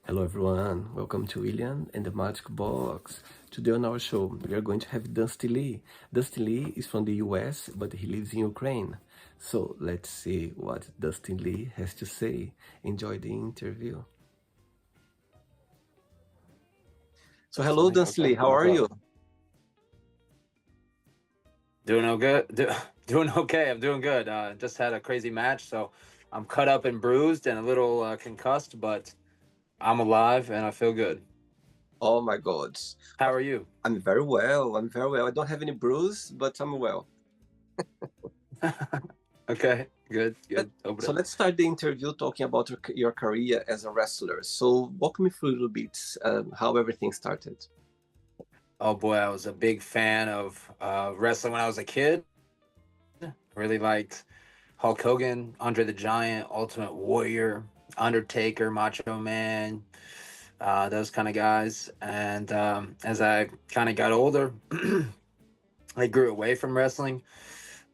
Hello everyone, welcome to William and the Magic Box. Today on our show, we are going to have Dustin Lee. Dustin Lee is from the US, but he lives in Ukraine. So let's see what Dustin Lee has to say. Enjoy the interview. So hello Listening. Dustin Okay, Lee, how no are you? problem. Doing okay. Doing okay. I'm doing good. Just had a crazy match, so I'm cut up and bruised and a little concussed, but I'm alive and I feel good. Oh my God. How are you? I'm very well, I'm very well. I don't have any bruise, but I'm well. Okay, good, Let- good. Open So it. let's start the interview talking about your career as a wrestler. So walk me through a little bit how everything started. Oh boy, I was a big fan of wrestling when I was a kid. Really liked Hulk Hogan, Andre the Giant, Ultimate Warrior, Undertaker, Macho Man, those kind of guys. And as I kind of got older, I grew away from wrestling.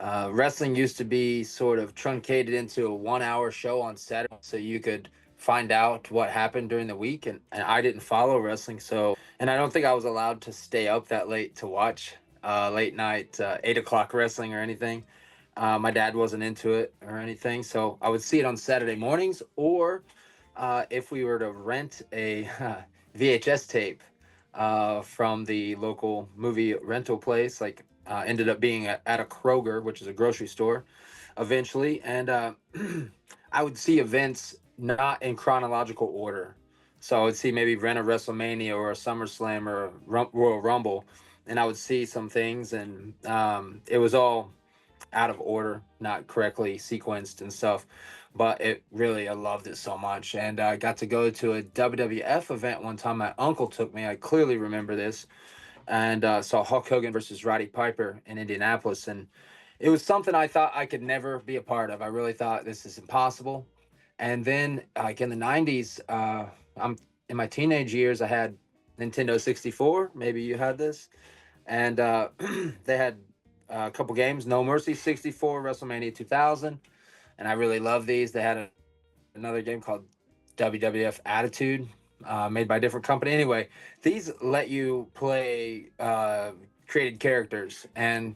Wrestling used to be sort of truncated into a 1 hour show on Saturday, so you could find out what happened during the week. And I didn't follow wrestling, and I don't think I was allowed to stay up that late to watch late night, 8 o'clock wrestling or anything. My dad wasn't into it or anything, so I would see it on Saturday mornings, or if we were to rent a VHS tape from the local movie rental place, like ended up being at a Kroger, which is a grocery store, eventually. And I would see events not in chronological order. So I would see maybe rent a WrestleMania or a SummerSlam or a Royal Rumble, and I would see some things, and it was all out of order, not correctly sequenced and stuff. But it really, I loved it so much. And I got to go to a WWF event one time. My uncle took me. I clearly remember this. And saw Hulk Hogan versus Roddy Piper in Indianapolis. And it was something I thought I could never be a part of. I really thought this is impossible. And then, like in the 90s, I'm in my teenage years, I had Nintendo 64. Maybe you had this, and they had a couple games: No Mercy 64, WrestleMania 2000, and I really love these. They had another game called WWF Attitude, made by a different company. Anyway, these let you play created characters and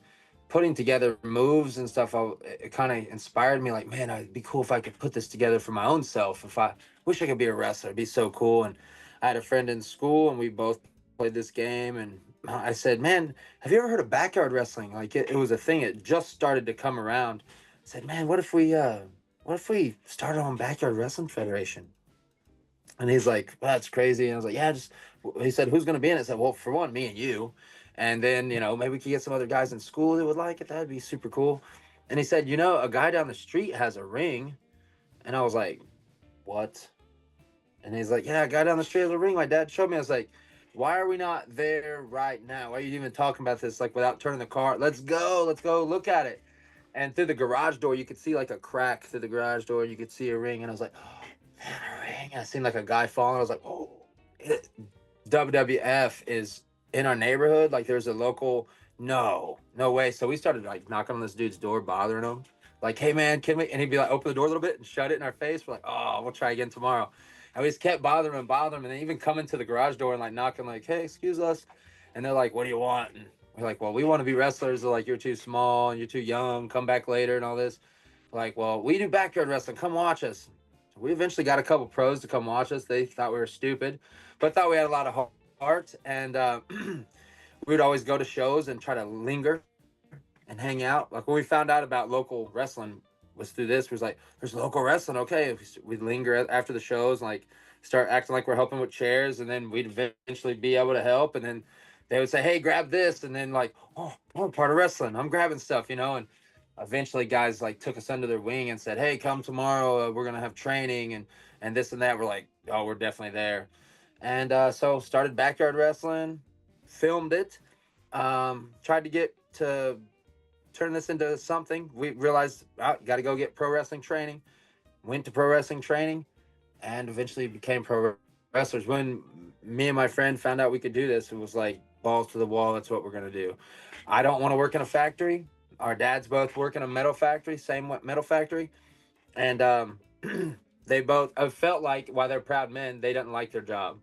putting together moves and stuff. It kind of inspired me. Like, man, it'd be cool if I could put this together for my own self. If I wish I could be a wrestler, it'd be so cool. And I had a friend in school, and we both played this game. And I said, man, have you ever heard of backyard wrestling? Like, it was a thing. It just started to come around. I said, man, what if we started on Backyard Wrestling Federation? And he's like, that's crazy. And I was like, yeah, just, he said, who's going to be in it? I said, well, for one, me and you. And then, maybe we could get some other guys in school that would like it. That'd be super cool. And he said, a guy down the street has a ring. And I was like, what? And he's like, yeah, a guy down the street has a ring. My dad showed me. I was like, why are we not there right now? Why are you even talking about this like without turning the car? Let's go look at it. And through the garage door, you could see like a crack through the garage door. You could see a ring, and I was like, "Oh, man, a ring!" And I seen like a guy falling. I was like, "Oh, it, WWF is in our neighborhood. Like, there's a local. No, no way." So we started like knocking on this dude's door, bothering him. Like, "Hey, man, can we?" And he'd be like, "Open the door a little bit and shut it in our face." We're like, "Oh, we'll try again tomorrow." And we just kept bothering him, and then even coming to the garage door and like knocking, like, "Hey, excuse us," and they're like, "What do you want?" And we're like, "Well, we want to be wrestlers." They're like, "You're too small and you're too young. Come back later," and all this. Like, "Well, we do backyard wrestling. Come watch us." So we eventually got a couple pros to come watch us. They thought we were stupid, but thought we had a lot of heart. And we would always go to shows and try to linger and hang out. Like when we found out about local wrestling was through this. We was like, "There's local wrestling, okay." We'd linger after the shows, and like start acting like we're helping with chairs, and then we'd eventually be able to help. And then they would say, "Hey, grab this," and then like, "Oh, I'm part of wrestling. I'm grabbing stuff." And eventually, guys like took us under their wing and said, "Hey, come tomorrow. We're gonna have training and this and that." We're like, "Oh, we're definitely there." And so started backyard wrestling, filmed it, tried to get to turn this into something. We realized, got to go get pro wrestling training. Went to pro wrestling training, and eventually became pro wrestlers. When me and my friend found out we could do this, it was like balls to the wall. That's what we're gonna do. I don't want to work in a factory. Our dads both work in a metal factory, same metal factory, and They both I felt like while they're proud men, they didn't like their job.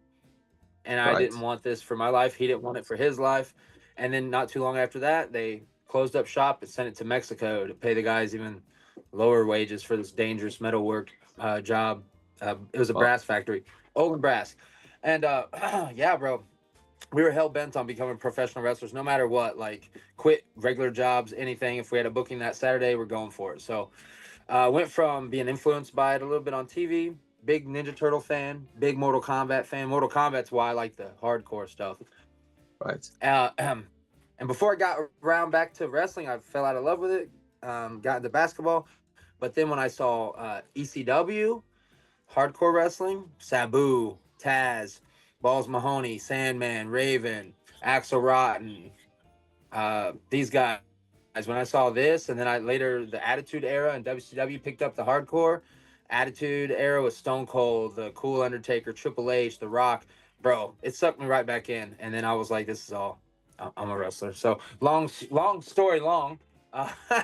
And I didn't Right. want this for my life. He didn't want it for his life. And then not too long after that, they closed up shop and sent it to Mexico to pay the guys even lower wages for this dangerous metalwork job. It was a Wow. brass factory, Old Brass. And yeah, bro, we were hell bent on becoming professional wrestlers no matter what. Like, quit regular jobs, anything. If we had a booking that Saturday, we're going for it. So went from being influenced by it a little bit on TV, big Ninja Turtle fan, big Mortal Kombat fan. Mortal Kombat's why I like the hardcore stuff. Right. Uh, and before I got around back to wrestling, I fell out of love with it. Got into basketball, but then when I saw ECW, hardcore wrestling, Sabu, Taz, Balls Mahoney, Sandman, Raven, Axel Rotten, these guys. When I saw this, and then I later the Attitude Era and WCW picked up the hardcore. Attitude Era with Stone Cold, the Cool Undertaker, Triple H, The Rock, bro. It sucked me right back in, and then I was like, "This is all. I'm a wrestler." So long story long.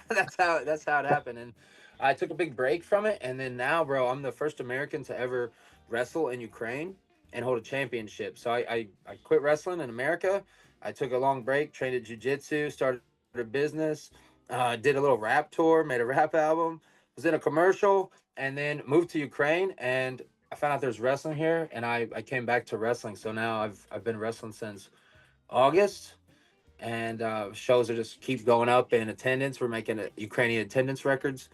That's how it happened, and I took a big break from it, and then now, bro, I'm the first American to ever wrestle in Ukraine and hold a championship. So I quit wrestling in America. I took a long break, trained at jiu-jitsu, started a business, did a little rap tour, made a rap album, was in a commercial, and then moved to Ukraine. And I found out there's wrestling here, and I came back to wrestling. So now I've been wrestling since August, and shows are just keep going up in attendance. We're making Ukrainian attendance records.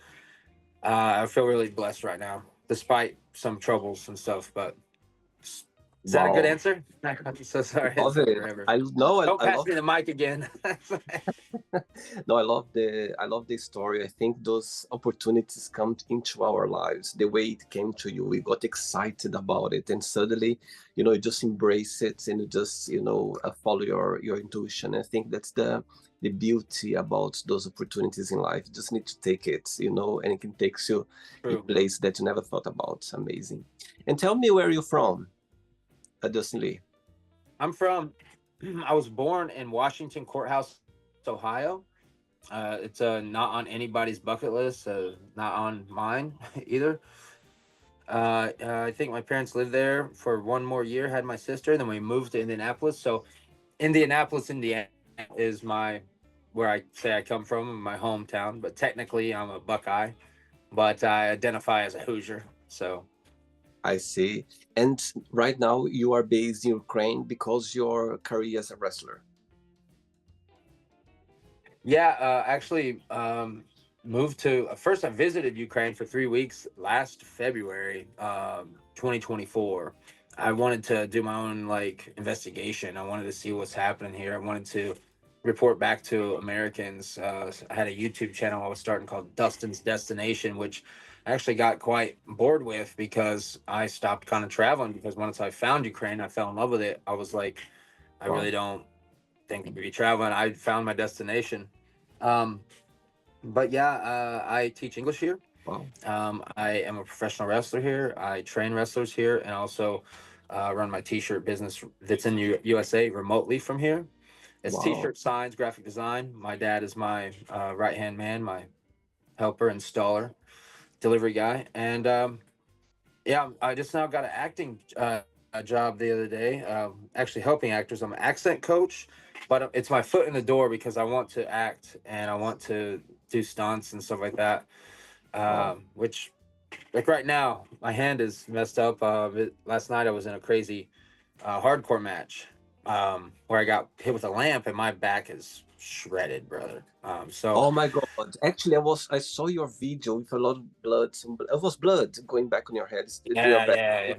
I feel really blessed right now, despite some troubles and stuff. But is that a good Wow. answer? I'm so sorry it Love took it. forever. I know. Don't I pass love. me the mic again. No, I love the story. I think those opportunities come into our lives the way it came to you. We got excited about it, and suddenly, you just embrace it and you just, follow your intuition. I think that's the beauty about those opportunities in life. You just need to take it, and it can take you in True. place that you never thought about. Amazing. And tell me where you're from, Dustin Lee. I'm from. I was born in Washington Courthouse, Ohio. It's not on anybody's bucket list, not on mine either. I think my parents lived there for one more year, had my sister, and then we moved to Indianapolis. So Indianapolis, Indiana is my where I say I come from, my hometown. But technically, I'm a Buckeye, but I identify as a Hoosier. So I see. And right now you are based in Ukraine because your career as a wrestler. yeah, actually, moved to first. I visited Ukraine for 3 weeks last February, 2024. I wanted to do my own like investigation. I wanted to see what's happening here. I wanted to report back to Americans. I had a YouTube channel I was starting called Dustin's Destination, which I actually got quite bored with because I stopped kind of traveling because once I found Ukraine, I fell in love with it. I was like, I really Wow. don't think I could be traveling. I found my destination. Um, but yeah, I teach English here. Wow. I am a professional wrestler here. I train wrestlers here, and also run my T-shirt business that's in USA remotely from here. It's Wow. T-shirt signs, graphic design. My dad is my right hand man, my helper, installer, delivery guy, and yeah, I just now got an acting job the other day. Actually, helping actors. I'm an accent coach, but it's my foot in the door because I want to act and I want to do stunts and stuff like that. Wow. Which, like right now, my hand is messed up. Last night I was in a crazy hardcore match where I got hit with a lamp and my back is shredded, brother. So Oh my God. Actually, I saw your video with a lot of blood. It was blood going back on your head. Your yeah, back. yeah, yeah.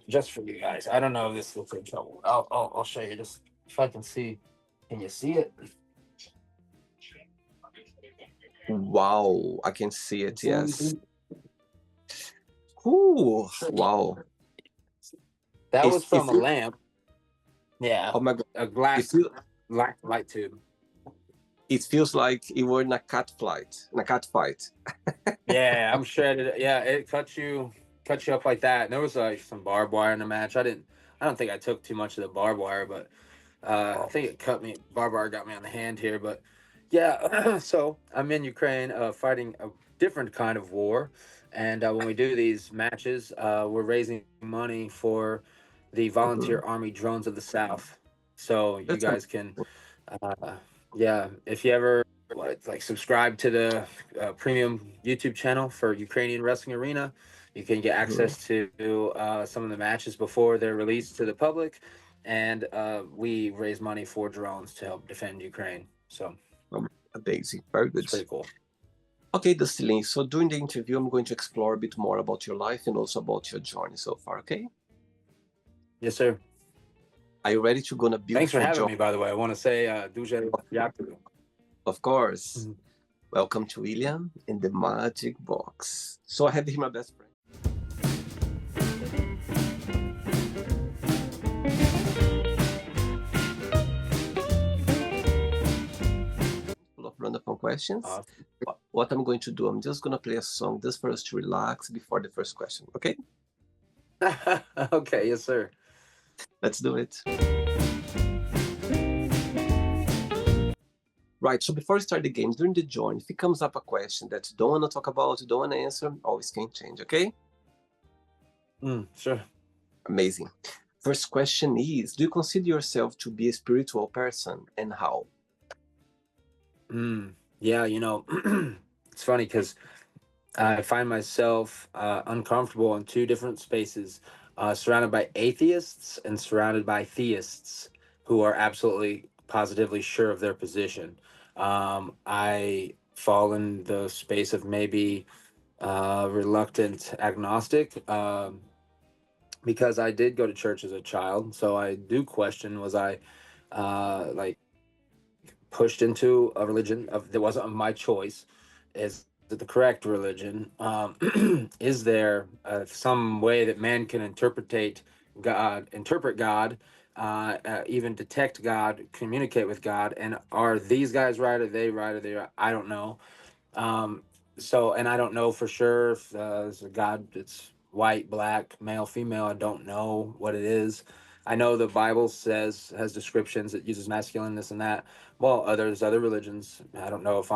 Just for you guys. I don't know if this looks in trouble. I'll show you this if I can see. Can you see it? Wow. I can see You it. see Yes. anything? Ooh. Wow. That was It from a feels, lamp. Yeah, oh my God. a It glass feels, light tube. it feels like you were in a cat fight. Yeah, I'm shredded. Yeah, it cut you up like that. And there was like some barbed wire in the match. I don't think I took too much of the barbed wire, but I Wow. think it cut me. Barbed wire got me on the hand here, but yeah. So I'm in Ukraine, fighting a different kind of war. And when we do these matches, we're raising money for the Volunteer Mm-hmm. Army Drones of the South. So you That's guys can, uh, yeah, if you ever like subscribe to the premium YouTube channel for Ukrainian Wrestling Arena, you can get amazing. access to some of the matches before they're released to the public, and we raise money for drones to help defend Ukraine. So Amazing. Very it's good. pretty cool. Okay, Dustin Lee, so during the interview, I'm going to explore a bit more about your life and also about your journey so far, okay? Yes, sir. Are you ready to go on a Thanks for beautiful having journey? me, by the way. I want to say, Duže Yaku. Of course. Mhm. Welcome to William in the Magic Box. So I have here my best friend. Full of random questions. Awesome. What I'm going to do, I'm just going to play a song just for us to relax before the first question, okay? Okay, yes, sir. Let's do it. Right, so before we start the games, during the join, if it comes up a question that you don't want to talk about, you don't want to answer, always can change, okay? Sure. Amazing. First question is, do you consider yourself to be a spiritual person and how? Yeah, it's funny because I find myself uncomfortable in two different spaces, surrounded by atheists and surrounded by theists who are absolutely positively sure of their position. I fall in the space of maybe reluctant agnostic, because I did go to church as a child. So I do question, was I like pushed into a religion that wasn't of my choice? Is it the correct religion? Is there some way that man can interpret God, even detect God, communicate with God? And are these guys right? Are they right? Are they right? I don't know. Um, so, and I don't know for sure if there's a God that's white, black, male, female. I don't know what it is. I know the Bible has descriptions that uses masculine, this and that. Well, there's other religions. I don't know if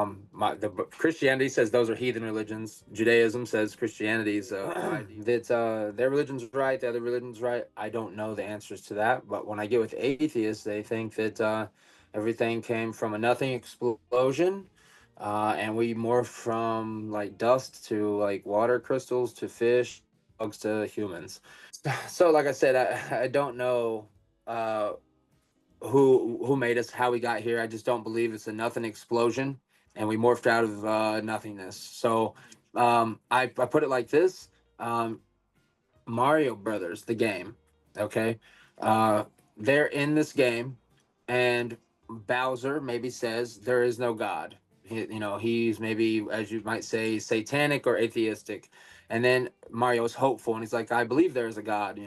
Christianity says those are heathen religions. Judaism says Christianity is right. That their religion's right, the other religion's right. I don't know the answers to that. But when I get with atheists, they think that everything came from a nothing explosion, and we morphed from like dust to like water crystals to fish, bugs to humans. So, like I said, I don't know uh, who made us, how we got here. I just don't believe it's a nothing explosion, and we morphed out of nothingness. So, I put it like this: um, Mario Brothers, the game. Okay, uh, they're in this game, and Bowser maybe says there is no God. He's maybe, as you might say, satanic or atheistic, and then Mario is hopeful, and he's like, I believe there is a God.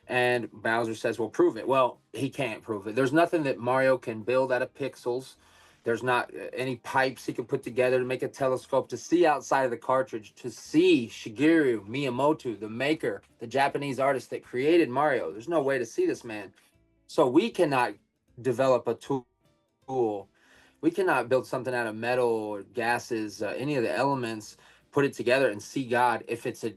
And Bowser says, well, prove it. Well, he can't prove it. There's nothing that Mario can build out of pixels. There's not any pipes he can put together to make a telescope to see outside of the cartridge, to see Shigeru Miyamoto, the maker, the Japanese artist that created Mario. There's no way to see this man. So we cannot develop a tool. We cannot build something out of metal or gases, any of the elements, put it together and see God if it's a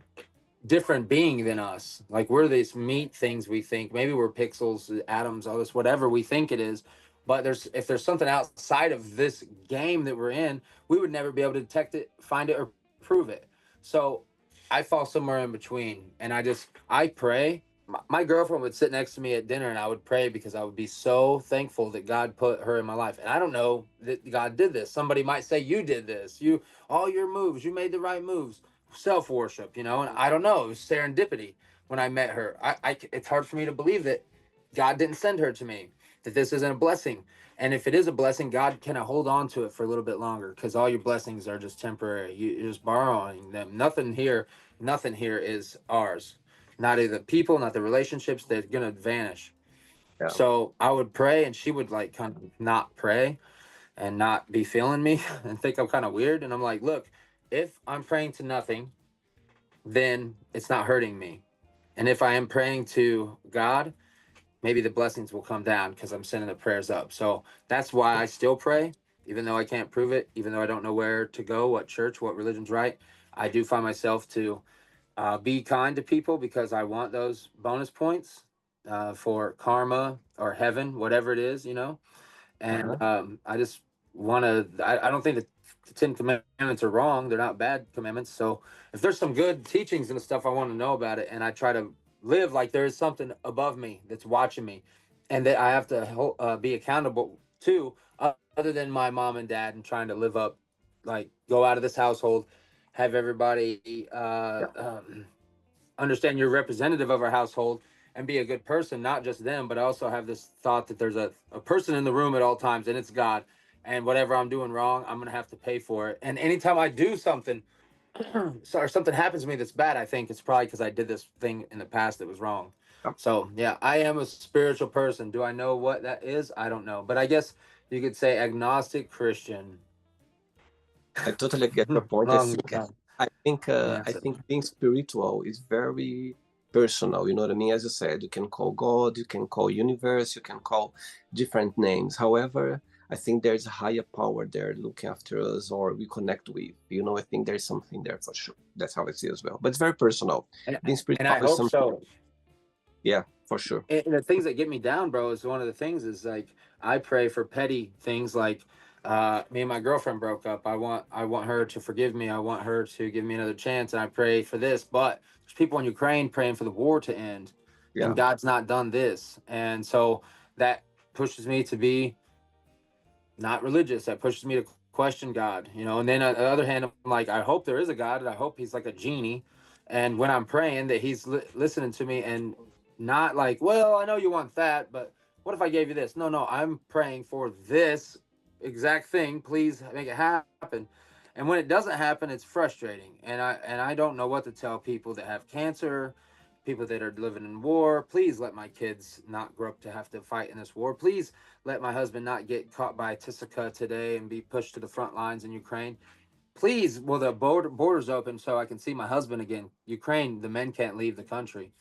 different being than us. Like, we're these meat things, we think. Maybe we're pixels, atoms, all this, whatever we think it is. But if there's something outside of this game that we're in, we would never be able to detect it, find it, or prove it. So I fall somewhere in between. And I pray. My girlfriend would sit next to me at dinner, and I would pray because I would be so thankful that God put her in my life. And I don't know that God did this. Somebody might say, you did this. All your moves, you made the right moves. Self worship, and I don't know. It was serendipity when I met her. It's hard for me to believe that God didn't send her to me, that this isn't a blessing. And if it is a blessing, God can hold on to it for a little bit longer, because all your blessings are just temporary. You're just borrowing them. Nothing here is ours. Not the people, not the relationships. They're gonna vanish. Yeah. So I would pray, and she would like kind of not pray and not be feeling me and think I'm kind of weird. And I'm like, look, if I'm praying to nothing, then it's not hurting me. And if I am praying to God, maybe the blessings will come down because I'm sending the prayers up. So that's why I still pray, even though I can't prove it, even though I don't know where to go, what church, what religion's right. I do find myself to be kind to people because I want those bonus points for karma or heaven, whatever it is, and Uh-huh. I just want to. I don't think the Ten Commandments are wrong. They're not bad commandments. So if there's some good teachings and stuff, I want to know about it, and I try to live like there is something above me that's watching me, and that I have to be accountable to, other than my mom and dad, and trying to live up, like go out of this household, have everybody Yeah. understand you're representative of our household and be a good person, not just them, but I also have this thought that there's a person in the room at all times, and it's God. And whatever I'm doing wrong, I'm gonna have to pay for it. And anytime I do something, or something happens to me that's bad, I think it's probably because I did this thing in the past that was wrong. Yeah. So yeah, I am a spiritual person. Do I know what that is? I don't know, but I guess you could say agnostic Christian. I totally get your point. I Long think time I answer. think being spiritual is very personal. You know what I mean? As you said, you can call God, you can call universe, you can call different names. However, I think there's a higher power there looking after us or we connect with. You know, I think there's something there for sure. That's how I see it as well. But it's very personal. and, Being and spiritual I is hope something, so. yeah, for sure. And the things that get me down, bro, is one of the things is like I pray for petty things like me and my girlfriend broke up. I want her to forgive me. I want her to give me another chance, and I pray for this. But there's people in Ukraine praying for the war to end, and Yeah. God's not done this, and so that pushes me to be not religious. That pushes me to question God, And then on the other hand, I'm like, I hope there is a God, and I hope He's like a genie. And when I'm praying, that He's listening to me and not like, well, I know you want that, but what if I gave you this? No, no, I'm praying for this exact thing. Please make it happen. And when it doesn't happen, it's frustrating. And I don't know what to tell people that have cancer, people that are living in war. Please let my kids not grow up to have to fight in this war. Please let my husband not get caught by Tisica today and be pushed to the front lines in Ukraine. Please, will the borders open so I can see my husband again? Ukraine, the men can't leave the country.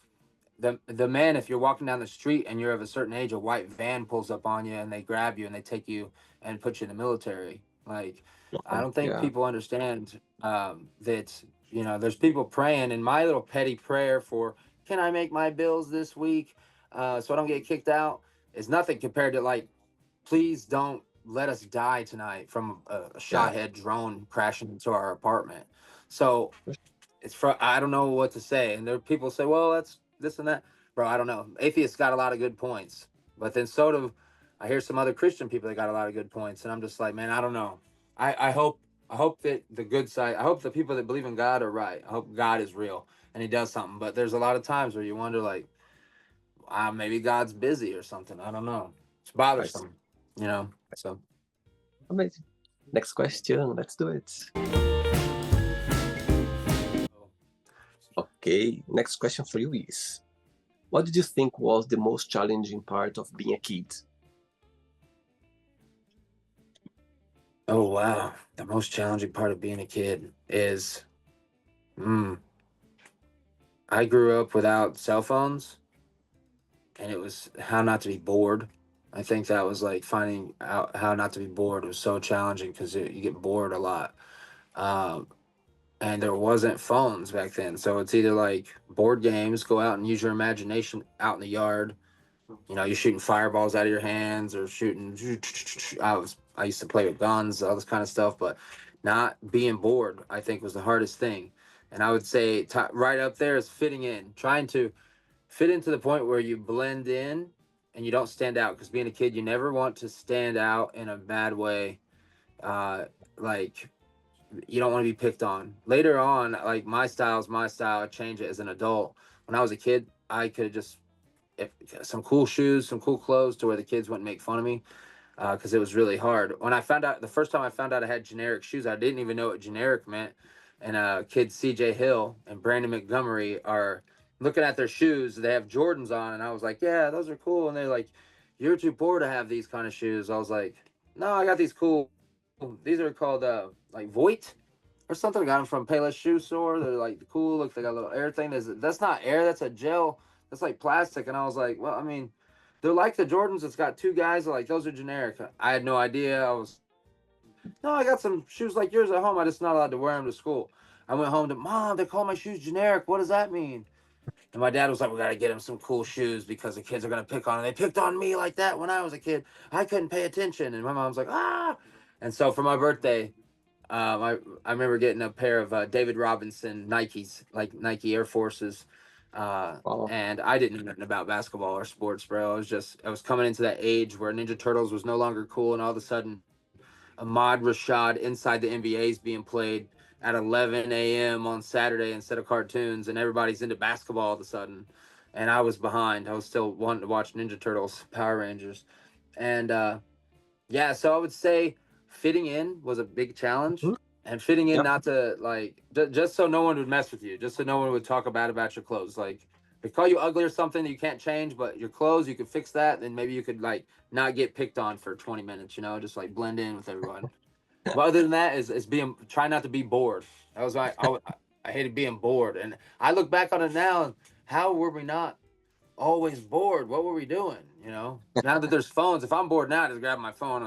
The man, if you're walking down the street and you're of a certain age, a white van pulls up on you and they grab you and they take you and put you in the military. Like, I don't think Yeah. people understand that, there's people praying, and my little petty prayer for, can I make my bills this week so I don't get kicked out, is nothing compared to, like, please don't let us die tonight from a Yeah. shot head drone crashing into our apartment. So I don't know what to say. And there are people say, well, that's this and that. Bro, I don't know. Atheists got a lot of good points. But then so do I hear some other Christian people that got a lot of good points. And I'm just like, man, I don't know. I hope that the good side, I hope the people that believe in God are right. I hope God is real and he does something. But there's a lot of times where you wonder, like, maybe God's busy or something. I don't know. It's I see. bothersome, So Amazing. Next question. Let's do it. Okay. Next question for you is, what did you think was the most challenging part of being a kid? oh wow. The most challenging part of being a kid is mm, I grew up without cell phones, and it was how not to be bored. I think that was like finding out how not to be bored was so challenging because you get bored a lot. Um, and there wasn't phones back then. So it's either like board games, go out and use your imagination out in the yard. You're shooting fireballs out of your hands or shooting. I used to play with guns, all this kind of stuff, but not being bored, I think, was the hardest thing. And I would say right up there is fitting in, trying to fit into the point where you blend in and you don't stand out. Because being a kid, you never want to stand out in a bad way. Like, you don't want to be picked on. Later on, like, my style is my style. I change it as an adult. When I was a kid, I could just, if some cool shoes, some cool clothes to where the kids wouldn't make fun of me because it was really hard. When I found out, the first time I found out I had generic shoes, I didn't even know what generic meant. And kids CJ Hill and Brandon Montgomery are looking at their shoes. They have Jordans on, and I was like, yeah, those are cool. And they're like, you're too poor to have these kind of shoes. I was like, no, I got these cool. These are called like Voigt or something. I got them from Payless Shoe Store. They're like cool. Look, they got a little air thing. That's not air. That's a gel. That's like plastic. And I was like, well, I mean, they're like the Jordans. It's got two guys. Like, those are generic. I had no idea. No, I got some shoes like yours at home. I just not allowed to wear them to school. I went home to mom. They call my shoes generic. What does that mean? And my dad was like, "We gotta get him some cool shoes because the kids are gonna pick on him. They picked on me like that when I was a kid. I couldn't pay attention." And my mom's like, "Ah!" And so for my birthday, I remember getting a pair of David Robinson Nikes, like Nike Air Forces. Wow. And I didn't know nothing about basketball or sports, bro. I was coming into that age where Ninja Turtles was no longer cool, and all of a sudden Ahmad Rashad inside the NBA is being played at 11 a.m. on Saturday instead of cartoons, and everybody's into basketball all of a sudden. And I was behind. I was still wanting to watch Ninja Turtles, Power Rangers, and yeah. So I would say fitting in was a big challenge, Mhm. and fitting in Yep. not to like just so no one would mess with you, just so no one would talk bad about your clothes, like. They call you ugly or something that you can't change, but your clothes you could fix that. Then maybe you could like not get picked on for 20 minutes, just like blend in with everyone. But other than that, is being try not to be bored. That was I hated being bored, and I look back on it now. How were we not always bored? What were we doing? Now that there's phones, if I'm bored now, I just grab my phone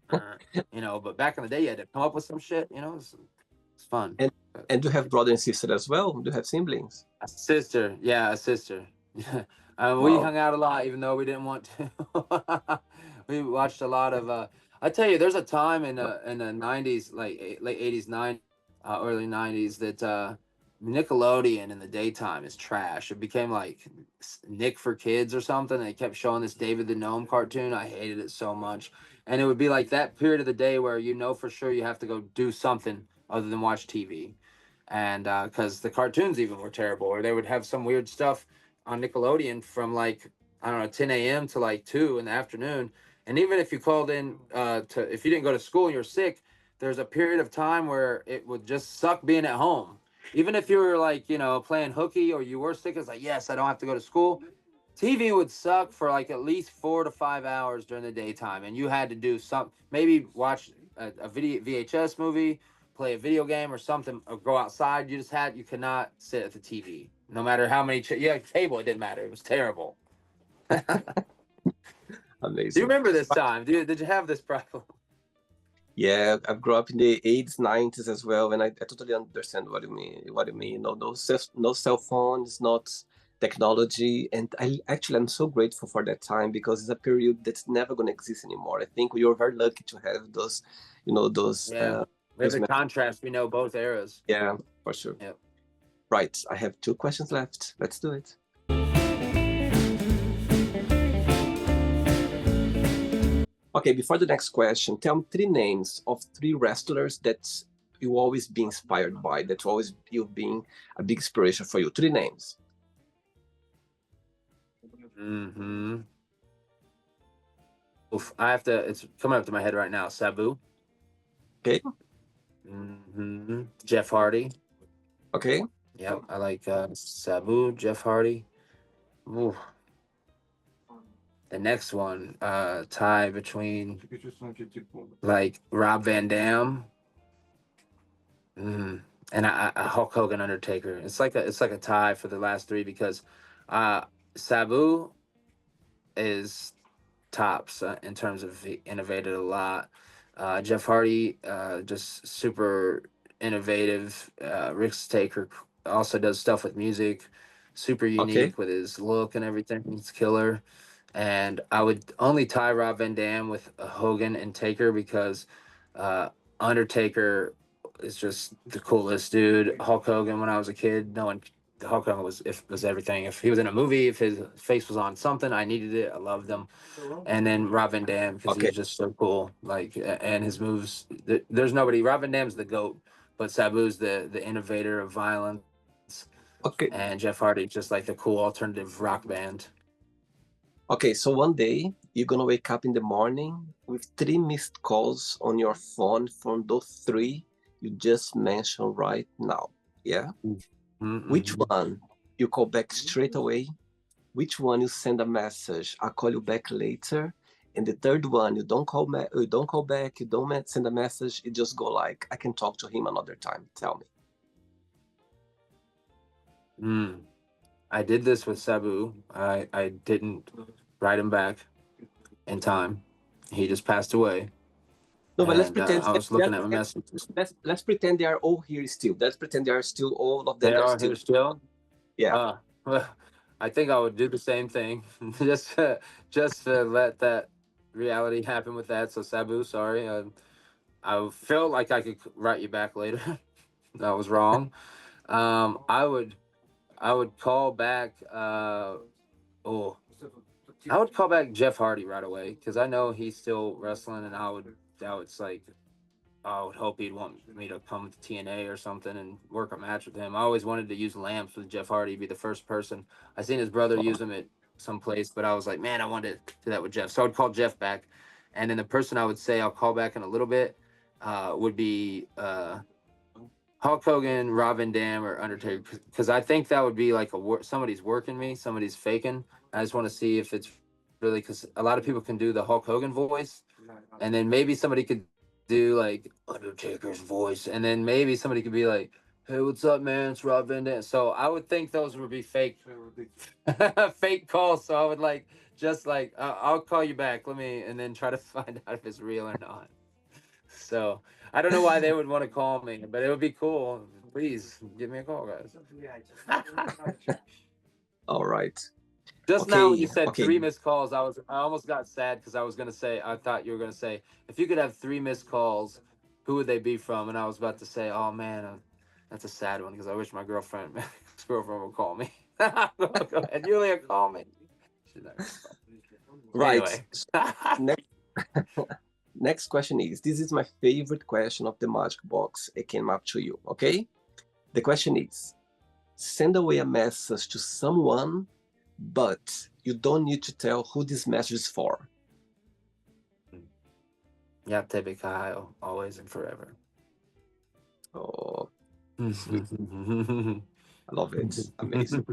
But back in the day, you had to come up with some shit. It's fun. And But and do you have brother and sister as well? Do you have siblings? a sister, yeah, a sister. We Wow. hung out a lot, even though we didn't want to. We watched a lot of. I tell you, there's a time in the '90s, like late '80s, early '90s, that Nickelodeon in the daytime is trash. It became like Nick for Kids or something. They kept showing this David the Gnome cartoon. I hated it so much, and it would be like that period of the day where for sure you have to go do something other than watch TV, and because the cartoons even were terrible, or they would have some weird stuff on Nickelodeon from like I don't know 10 a.m. to like 2 in the afternoon. And even if you called in to if you didn't go to school and you're sick, there's a period of time where it would just suck being at home. Even if you were like playing hooky or you were sick, it's like yes, I don't have to go to school. TV would suck for like at least 4 to 5 hours during the daytime, and you had to do something. Maybe watch a video VHS movie, play a video game or something, or go outside. You could not sit at the TV, no matter how many. Yeah, table. It didn't matter. It was terrible. Do you Amazing. remember this time? Did you have this problem? Yeah, I've grew up in the 80s, 90s as well, and I totally understand what you mean. What you mean, no cell phones, not technology, and I'm so grateful for that time because it's a period that's never going to exist anymore. I think we were very lucky to have those, those Yeah, we have those. the contrast. We know both eras. Yeah, for sure. Yep. Right, I have two questions left. Let's do it. Okay, before the next question, tell me three names of three wrestlers that you always be inspired by, that always you've been a big inspiration for you. Three names. Mm-hmm. Oof, I have to. It's coming up to my head right now. Sabu. Okay, Jeff Hardy. okay, Yep, I like Sabu, Jeff Hardy. Ooh. The next one, tie between like Rob Van Dam, and Hulk Hogan, Undertaker. It's like a tie for the last three because uh, Sabu is tops in terms of he innovated a lot. Jeff Hardy, just super innovative. Rick Taker also does stuff with music, super okay, unique with his look and everything. He's killer. And I would only tie Rob Van Dam with Hogan and Taker because uh, Undertaker is just the coolest dude. Hulk Hogan, when I was a kid, no one. Hulk Hogan was everything. If he was in a movie, if his face was on something, I needed it. I loved him. And then Rob Van Dam because okay, he's just so cool. Like and his moves. There's nobody. Rob Van Dam's the goat, but Sabu's the innovator of violence, okay, and Jeff Hardy just like the cool alternative rock band. okay. So one day you're gonna wake up in the morning with three missed calls on your phone from those three you just mentioned right now. Yeah. Which Mm-mm. one you call back straight away? Which one you send a message? I'll call you back later. And the third one, you don't call back, you don't send a message. You just go like, I can talk to him another time. Tell me. Mm. I did this with Sabu. I didn't write him back in time. He just passed away. No, but let's and pretend I was looking at my let's messages. let's pretend they are all here still. Let's pretend they are still all of them. They They're are still here still. yeah. Uh, I think I would do the same thing, just to let that reality happen with that. So Sabu, sorry, I felt like I could write you back later. I was wrong. I would call back. Oh, I would call back Jeff Hardy right away because I know he's still wrestling, and it's like I would hope he'd want me to come to TNA or something and work a match with him. I always wanted to use lamps with Jeff Hardy, be the first person. I seen his brother Oh, use them at some place, but I was like, man, I wanted to do that with Jeff. So I would call Jeff back, and then the person I would say I'll call back in a little bit would be Hulk Hogan, Rob Van Dam, or Undertaker, because I think that would be like somebody's working me, somebody's faking. I just want to see if it's really, because a lot of people can do the Hulk Hogan voice, and then maybe somebody could do like Undertaker's voice, and then maybe somebody could be like, "Hey, what's up, man? It's Rob Van Dam." So I would think those would be fake, fake calls. So I would like just like I'll call you back. Let me, and then try to find out if it's real or not. So I don't know why they would want to call me, but it would be cool. Please give me a call, guys. all right. Just now when you Okay. said Okay. three missed calls, I almost got sad because I was gonna say I thought you were gonna say if you could have three missed calls, who would they be from? And I was about to say, oh man, that's a sad one because I wish my girlfriend would call me. Go ahead, Julia, call me. She's not gonna call me. Right. Anyway. So next next question is this is my favorite question of the magic box. I came up to you. Okay. The question is send away a message to someone, but you don't need to tell who this message is for. Yeah, Tebe Kyle, always and forever. Oh, sweet. I love it. Amazing.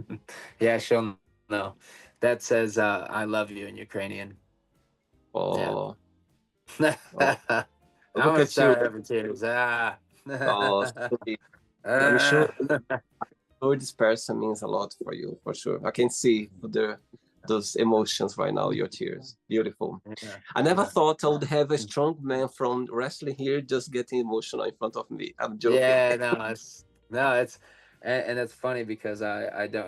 Yeah, she'll know. That says I love you in Ukrainian. Yeah. Oh, I'm oh, look gonna at you. start having tears. Ah. Oh, sweet. I'm sure this person means a lot for you, for sure. I can see those emotions right now, your tears. Beautiful. Yeah, I never yeah. thought I would have a strong man from wrestling here just getting emotional in front of me. I'm joking. Yeah, no, it's and it's funny because I don't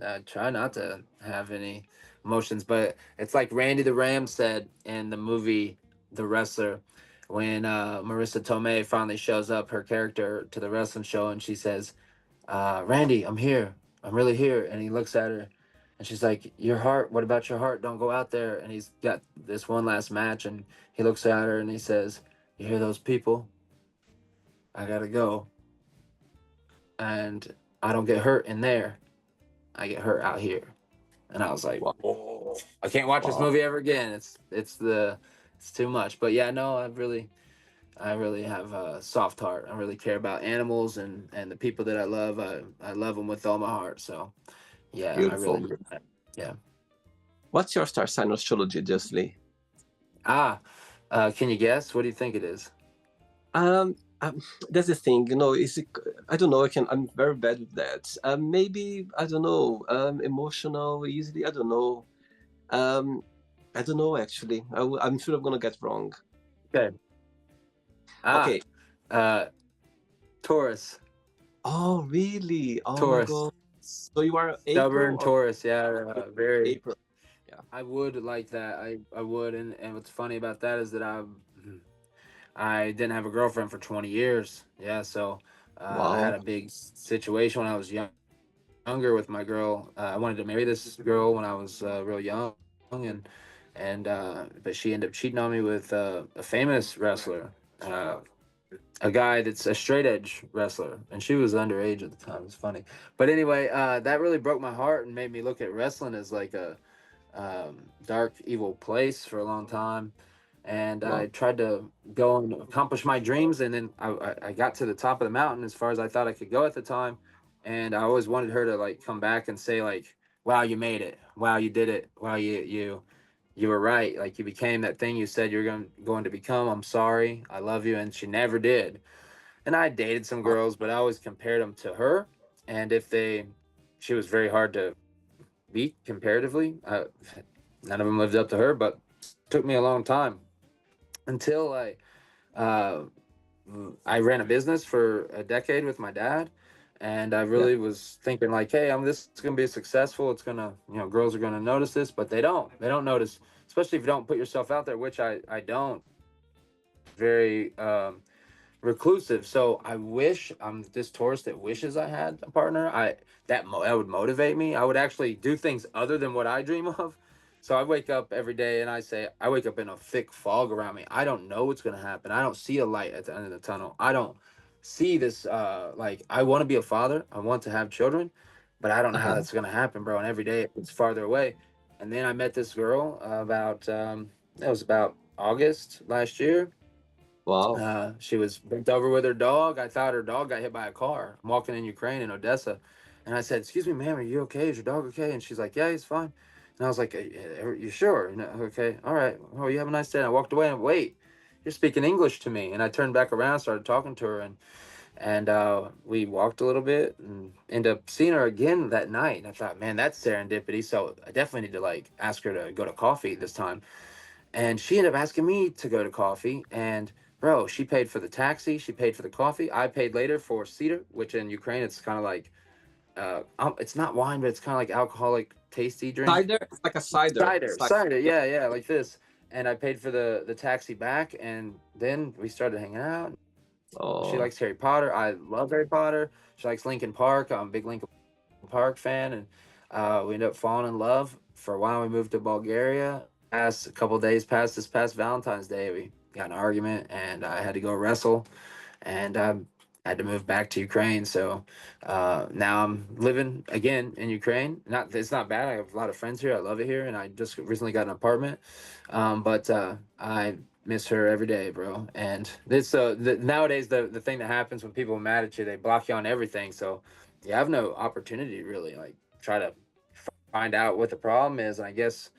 I try not to have any emotions, but it's like Randy the Ram said in the movie The Wrestler when Marissa Tomei finally shows up, her character, to the wrestling show, and she says, Randy, I'm here. I'm really here. And he looks at her and she's like, your heart, what about your heart? Don't go out there. And he's got this one last match and he looks at her and he says, you hear those people? I gotta go. And I don't get hurt in there. I get hurt out here. And I was like, Wow. whoa, I can't watch this Wow. movie ever again. It's too much. But yeah, no, I really have a soft heart. I really care about animals and the people that I love. I love them with all my heart. So yeah, I Beautiful. really, yeah. What's your star sign astrology, Just Lee? Ah, can you guess? What do you think it is? Um, um, that's the thing, is it, I don't know, I'm very bad with that. Maybe, I don't know, emotional easily, I don't know. Um, I don't know actually. I'm sure I'm gonna get wrong. Okay. Ah, Okay. uh, Taurus. Oh, really? Oh my Taurus. God. So you are Stubborn April or Taurus. Yeah, very. April? Yeah. I would like that. I would, and what's funny about that is that I didn't have a girlfriend for 20 years. Yeah, so I had Wow. a big situation when I was younger with my girl. I wanted to marry this girl when I was real young, and but she ended up cheating on me with a famous wrestler, uh, a guy that's a straight edge wrestler, and she was underage at the time. It's funny, but anyway, that really broke my heart and made me look at wrestling as like a dark, evil place for a long time. And Wow. I tried to go and accomplish my dreams. And then I got to the top of the mountain as far as I thought I could go at the time. And I always wanted her to like come back and say like, "Wow, you made it! Wow, you did it! Wow, you were right. Like you became that thing you said you're going to become. I'm sorry. I love you." And she never did. And I dated some Wow. girls, but I always compared them to her. And she was very hard to beat comparatively. None of them lived up to her, but it took me a long time. until uh, I ran a business for a decade with my dad, and I Yeah. really was thinking like, hey, this is gonna be successful. It's gonna, girls are gonna notice this, but they don't. They don't notice, especially if you don't put yourself out there, which I don't. Very reclusive. So I wish I'm this Taurus that wishes I had a partner. That would motivate me. I would actually do things other than what I dream of. So I wake up every day and I wake up in a thick fog around me. I don't know what's gonna happen. I don't see a light at the end of the tunnel. I don't see this. Like I want to be a father. I want to have children, but I don't know how Uh-huh. that's gonna happen, bro. And every day it's farther away. And then I met this girl about that was about August last year. Wow. She was bent over with her dog. I thought her dog got hit by a car. I'm walking in Ukraine in Odessa, and I said, "Excuse me, ma'am, are you okay? Is your dog okay?" And she's like, "Yeah, he's fine." And I was like, "You sure? Okay, all right. Oh, you have a nice day." And I walked away and wait, you're speaking English to me. And I turned back around, started talking to her, and we walked a little bit and ended up seeing her again that night. And I thought, man, that's serendipity. So I definitely need to like ask her to go to coffee this time. And she ended up asking me to go to coffee. And bro, she paid for the taxi, she paid for the coffee. I paid later for cedar, which in Ukraine it's kind of like it's not wine, but it's kind of like alcoholic tasty drink. Cider? It's like a cider. Cider, Cider. cider, Yeah. yeah, yeah, like this. And I paid for the taxi back, and then we started hanging out. She Oh, likes Harry Potter. I love Harry Potter. She likes Linkin Park. I'm a big Linkin Park fan, and we ended up falling in love. For a while, we moved to Bulgaria. Past a couple days past this past Valentine's Day, we got in an argument, and I had to go wrestle, and I had to move back to Ukraine. So now I'm living again in Ukraine. Not it's not bad. I have a lot of friends here. I love it here, and I just recently got an apartment. But I miss her every day, bro. And this nowadays the thing that happens when people are mad at you, they block you on everything. So you have no opportunity to really like try to find out what the problem is. And I guess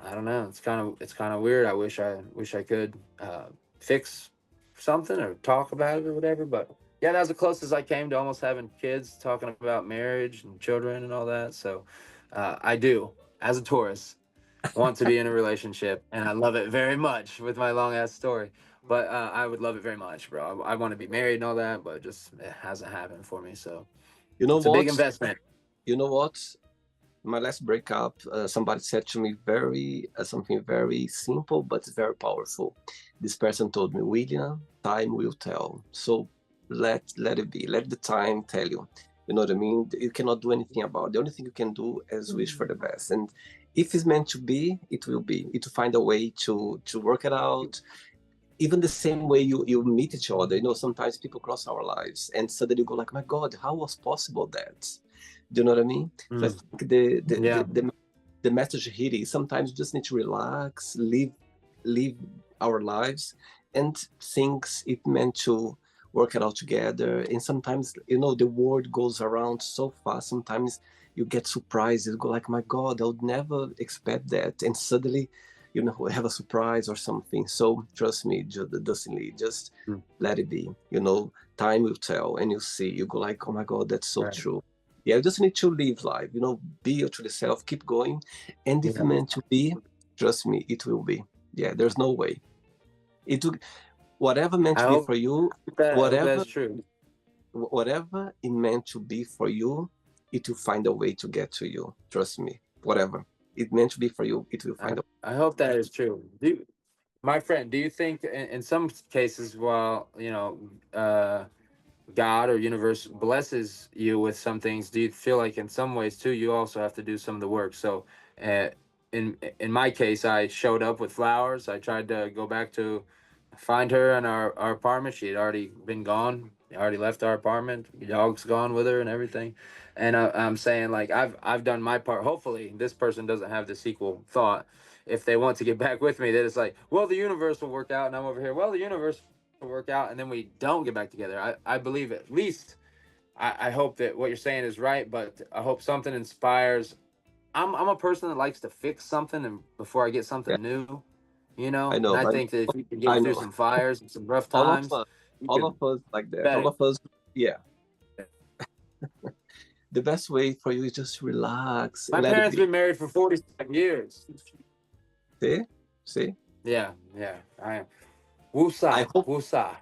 I don't know. It's kind of weird. I wish I could fix something or talk about it or whatever. But yeah, that was the closest I came to almost having kids, talking about marriage and children and all that. So I do, as a Taurus, want to be in a relationship, and I love it very much with my long ass story. But I would love it very much, bro. I want to be married and all that, but just it hasn't happened for me. So you know it's a big what? investment. You know what? My last breakup, somebody said to me very something very simple but very powerful. This person told me, William, time will tell. So let it be. Let the time tell you. You know what I mean? You cannot do anything about it. The only thing you can do is wish for the best. And if it's meant to be, it will be. It will find a way to work it out. Even the same way you meet each other. You know, sometimes people cross our lives and suddenly you go like, my God, how was possible that? Do you know what I mean? So I Mm, think yeah, the message here is sometimes you just need to relax, live our lives, and things it meant to work it out together. And sometimes you know the world goes around so fast. Sometimes you get surprised. You go like, my God, I would never expect that, and suddenly, you know, have a surprise or something. So trust me, Dustin Lee, just mm, let it be. You know, time will tell, and you see. You go like, oh my God, that's so right. true. Yeah, you just need to live life, you know, be your true self, keep going. And if Yeah. you're meant to be, trust me, it will be. Yeah, there's no way. It will, whatever meant I to be hope for you, I hope whatever that's true. whatever it meant to be for you, it will find a way to get to you. Trust me. Whatever it meant to be for you, it will I, find a I hope that is true. My friend, do you think in some cases, while God or universe blesses you with some things, do you feel like in some ways too you also have to do some of the work? So uh, in my case, I showed up with flowers. I tried to go back to find her in our apartment. She had already been gone. Already left our apartment. The dog's gone with her and everything. And I'm saying like I've done my part. Hopefully this person doesn't have the sequel thought. If they want to get back with me, that it's like, well, the universe will work out, and I'm over here. Well, the universe will work out, and then we don't get back together. I believe at least I hope that what you're saying is right, but I hope something inspires. I'm a person that likes to fix something and before I get yeah, something new, I and know, I think that if you can get I through know. some fires and some rough All of times, us, you all of can us like that. All better. of us, yeah. The best way for you is just relax and My let it parents be. been married for 45 years. See? See? Yeah, yeah. I I woosah, hope woosah,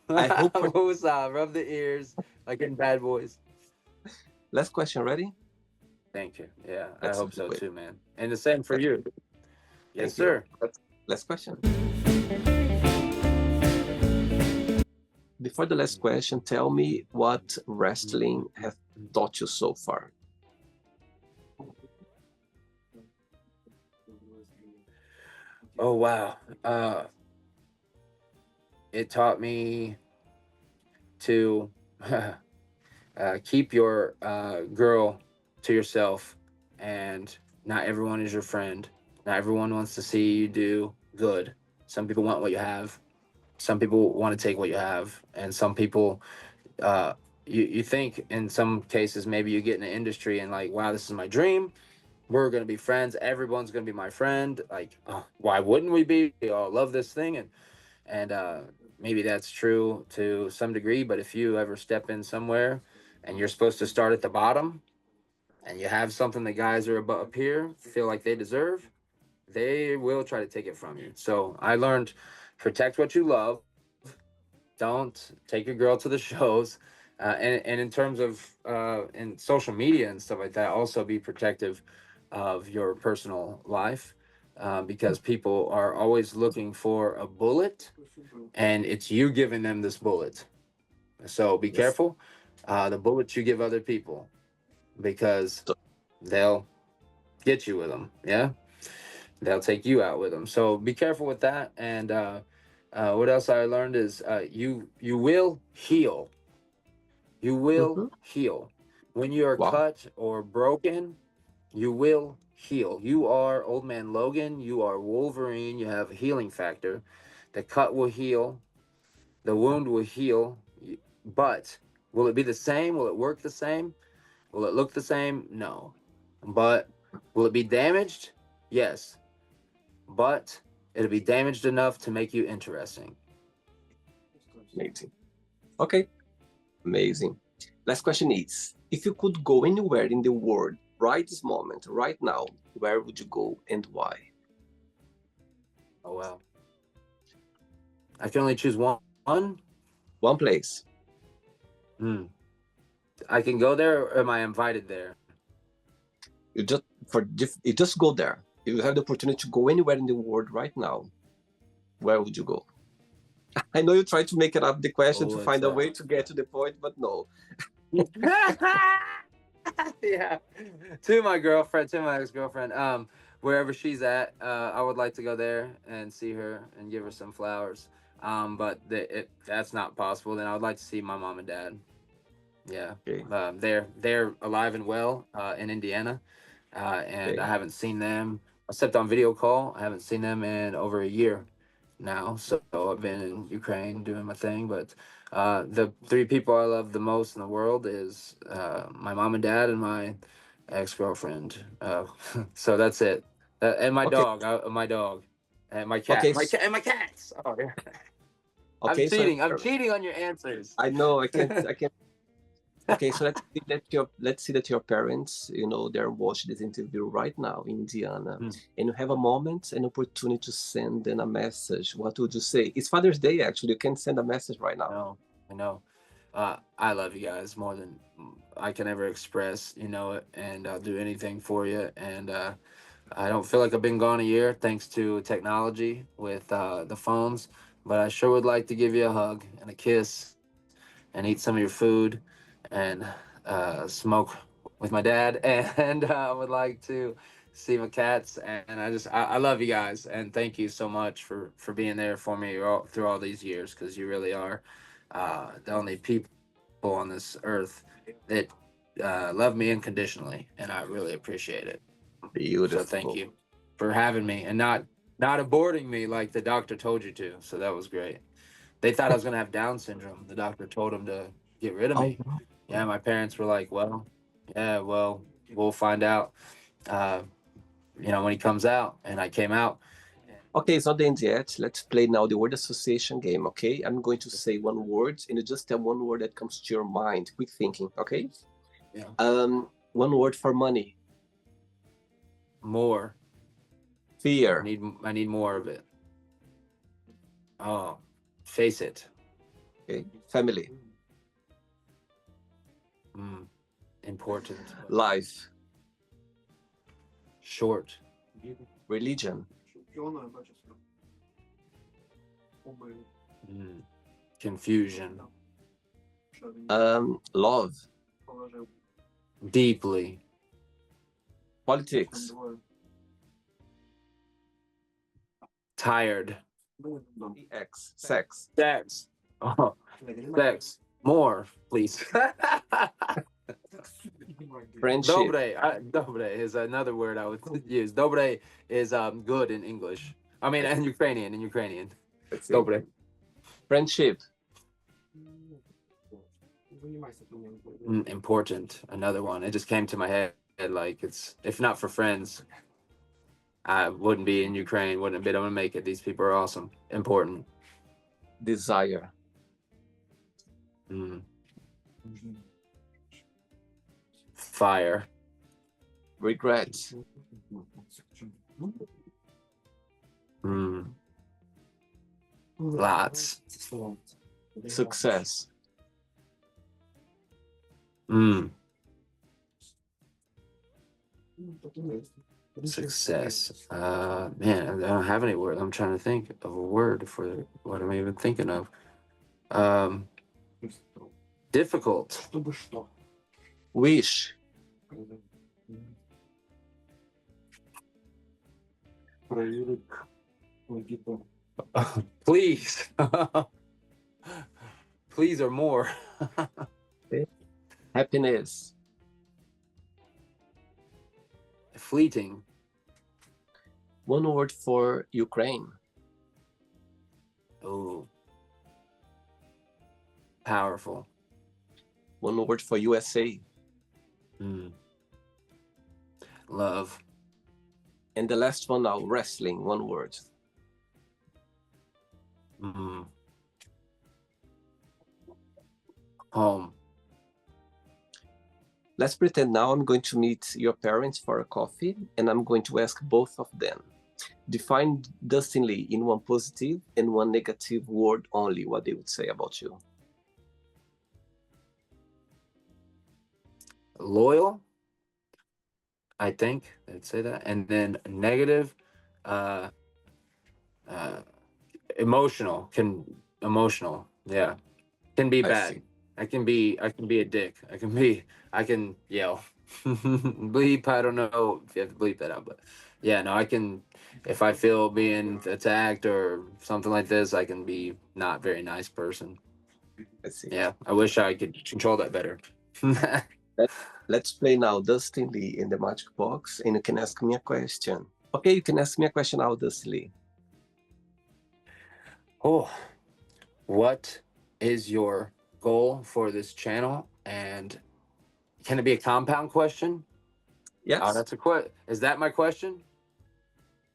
I hope for woosah. Rub the ears like in Bad Boys. last question. Ready? Thank you. Yeah, I Let's hope do so it. too, man. And the same for Let's- you. Yes, Thank you. sir. Last question. Before the last question, tell me what wrestling has taught you so far. Oh wow. It taught me to keep your girl to yourself, and not everyone is your friend. Not everyone wants to see you do good. Some people want what you have. Some people want to take what you have, and some people, uh, you think in some cases maybe you get in the industry and like, wow, this is my dream. We're gonna be friends. Everyone's gonna be my friend. Like, why wouldn't we be? We all love this thing, and maybe that's true to some degree. But if you ever step in somewhere and you're supposed to start at the bottom, and you have something that guys are above up here feel like they deserve, they will try to take it from you. So I learned, protect what you love. Don't take your girl to the shows. And in terms of in social media and stuff like that, also be protective of your personal life, because people are always looking for a bullet, and it's you giving them this bullet. So be Yes. careful, the bullets you give other people, because So, they'll get you with them. Yeah, they'll take you out with them. So be careful with that. And what else I learned is you will heal. You will mhm. heal when you are Wow. cut or broken. You will heal. You are Old Man Logan. You are Wolverine. You have a healing factor. The cut will heal. The wound will heal. But will it be the same? Will it work the same? Will it look the same? No. But will it be damaged? Yes. But it'll be damaged enough to make you interesting. Amazing. Okay. Amazing. Last question is, if you could go anywhere in the world right this moment, right now, where would you go and why? Oh, wow. I can only choose one. One place. Hmm. I can go there, or am I invited there? You just you just go there. If you have the opportunity to go anywhere in the world right now, where would you go? I know you try to make it up the question to Oh, it's find a way to get to the point, but no. yeah. To my girlfriend, to my ex-girlfriend, wherever she's at, I would like to go there and see her and give her some flowers. But if that's not possible, then I would like to see my mom and dad. Yeah, Okay. they're alive and well in Indiana, and I Okay. haven't seen them except on video call. I haven't seen them in over a year now. So I've been in Ukraine doing my thing. But the three people I love the most in the world is my mom and dad and my ex girlfriend. So that's it. And my Okay. dog, my dog, and my cat, Okay. my cat, and my cats. Oh, yeah. I'm Okay. So cheating. I'm cheating on your answers. I know I can't. I can't. Okay. So let's see that your parents, they're watching this interview right now in Indiana, Hmm. and you have a moment, an opportunity to send them a message. What would you say? It's Father's Day, actually. You can send a message right now. No, I know. I love you guys more than I can ever express. You know it, and I'll do anything for you. And I don't feel like I've been gone a year thanks to technology with the phones, but I sure would like to give you a hug and a kiss and eat some of your food and smoke with my dad. And I would like to see my cats. And I love you guys. And thank you so much for being there for me through all these years, because you really are the only people on this earth that love me unconditionally. And I really appreciate it. So thank you Beautiful. for having me and not aborting me like the doctor told you to. So that was great. They thought I was gonna have Down syndrome. The doctor told them to get rid of Oh, me. Yeah, my parents were like, "Well, yeah, well, we'll find out." Uh, when he comes out, and I came out. okay, it's not the end yet. Let's play now the word association game, okay? I'm going to say one word, and you just tell one word that comes to your mind. Quick thinking, okay? Yeah, One word for money. more. Fear. I need more of it. Oh, face it. Okay. Family. Important. Life. Short. Religion. Confusion. Love. Deeply. Politics. Tired. X. Sex. Sex. Oh, sex. More, please. Friendship. Dobre is another word I would use. Dobre is good in English. I mean, in Ukrainian. In Ukrainian. Let's see. Dobre. Friendship. Important. Another one. It just came to my head. Like, it's, if not for friends, I wouldn't be in Ukraine. Wouldn't have been able to make it. These people are awesome. Important. Desire. Fire. Regret. Lots. Success. Success. Man, I don't have any word. I'm trying to think of a word for what I'm even thinking of. Difficult. Wish. Please. Please or more. Happiness. Fleeting. One word for Ukraine. Oh. Powerful. One word for USA. Love. And the last one now, wrestling. One word. Home. Let's pretend now I'm going to meet your parents for a coffee, and I'm going to ask both of them. Define Dustin Lee in one positive and one negative word only, what they would say about you. Loyal, I think I'd say that. And then negative, emotional, yeah, can be bad. I can be a dick. I can yell. Bleep, I don't know if you have to bleep that out, but yeah, no, I can, if I feel being attacked or something like this, I can be not very nice person. I see. Yeah, I wish I could control that better. Let's play now Dustin Lee in the magic box, and you can ask me a question. Okay, you can ask me a question now, Dustin Lee. Oh, what is your goal for this channel? And can it be a compound question? Yes. Oh, that's a question. Is that my question?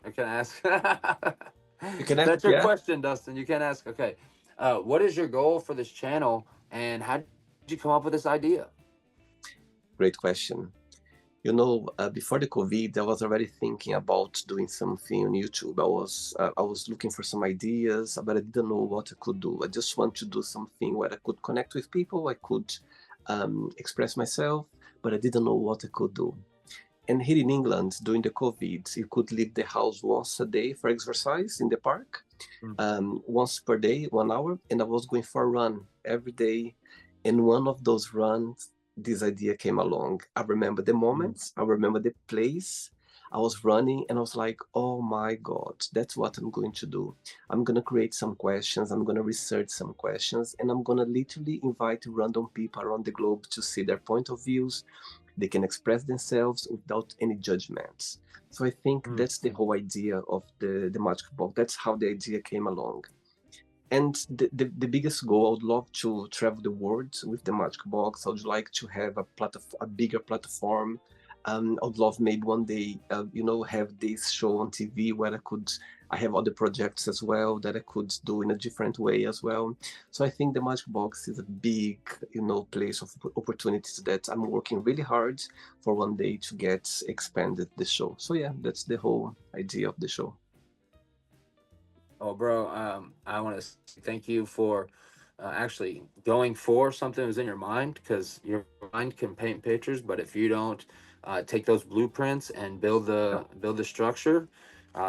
I can ask. You can ask. That's your question, Dustin. You can ask. Okay. What is your goal for this channel, and how did you come up with this idea? Great question. You know, before the COVID, I was already thinking about doing something on YouTube. I was looking for some ideas, but I didn't know what I could do. I just want to do something where I could connect with people, I could express myself, but I didn't know what I could do. And here in England, during the COVID, you could leave the house once a day for exercise in the park, once per day, 1 hour, and I was going for a run every day. And one of those runs, this idea came along. I remember the moments, I remember the place. I was running and I was like, oh my God, that's what I'm going to do. I'm going to create some questions, I'm going to research some questions, and I'm going to literally invite random people around the globe to see their point of views. They can express themselves without any judgments. So I think that's the whole idea of the magic box. That's how the idea came along. And the biggest goal, I would love to travel the world with the magic box. I would like to have a bigger platform. I would love maybe one day, have this show on TV where I have other projects as well that I could do in a different way as well. So I think the magic box is a big, place of opportunities that I'm working really hard for one day to get expanded the show. So yeah, that's the whole idea of the show. Oh, bro, I want to thank you for actually going for something that was in your mind, because your mind can paint pictures, but if you don't take those blueprints and Yeah, build the structure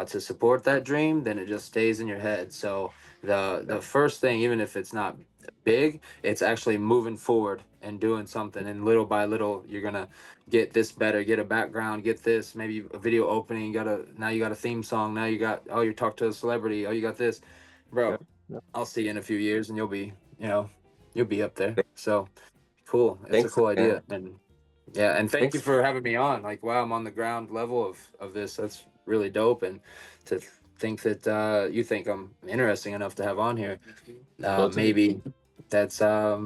to support that dream, then it just stays in your head. So yeah, the first thing, even if it's not big, it's actually moving forward and doing something, and little by little, you're gonna get this better, get a background, get this, maybe a video opening, now you got a theme song, now you got, oh, you talked to a celebrity, oh, you got this, yeah, bro. yeah. I'll see you in a few years and you'll be, you'll be up there. Th- So cool. It's a Thanks cool again. idea. And yeah, and thank you Thanks. for having me on. Like, wow, I'm on the ground level of this. That's really dope. And to think that you think I'm interesting enough to have on here, Totally. maybe that's a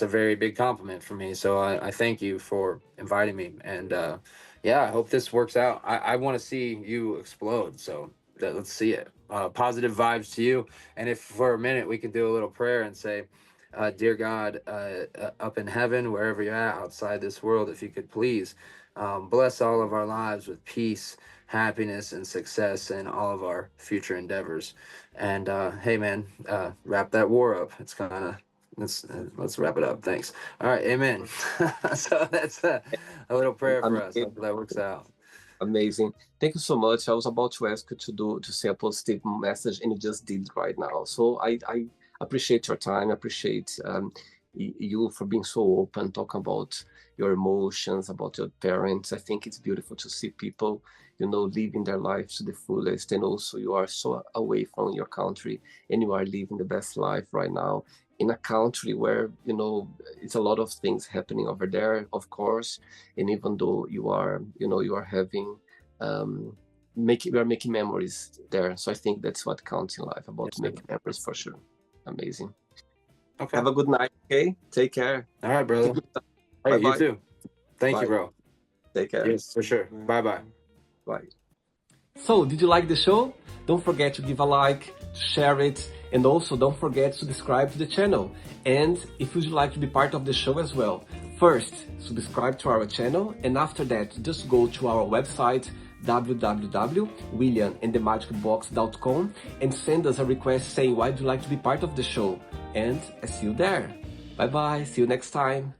very big compliment for me. So I thank you for inviting me. And yeah, I hope this works out. I want to see you explode. So let's see it. Positive vibes to you. And if for a minute we can do a little prayer and say, dear God, up in heaven, wherever you're at outside this world, if you could please bless all of our lives with peace, happiness, and success in all of our future endeavors. And hey, man, wrap that war up. It's kind of let's wrap it up. Thanks. All right, amen. So that's a little prayer for us. Hope that works out. Amazing. Thank you so much. I was about to ask you to say a positive message, and you just did right now. So I appreciate your time. I appreciate you for being so open, talk about your emotions, about your parents. I think it's beautiful to see people, living their lives to the fullest. And also, you are so away from your country, and you are living the best life right now in a country where it's a lot of things happening over there, of course. And even though you are having we are making memories there. So I think that's what counts in life, about Yes, to sir. make memories for sure. Amazing. Okay. Have a good night. Okay, take care. All right, Keep brother. in touch. Hey, Bye you bye. too. Thank you, Bye. bro. Take care. Yes, for sure. Bye bye. Bye. So, did you like the show? Don't forget to give a like, share it, and also don't forget to subscribe to the channel. And if you'd like to be part of the show as well, first, subscribe to our channel, and after that, just go to our website, www.williamandthemagicbox.com, and send us a request saying why would you like to be part of the show. And I see you there. Bye bye, see you next time.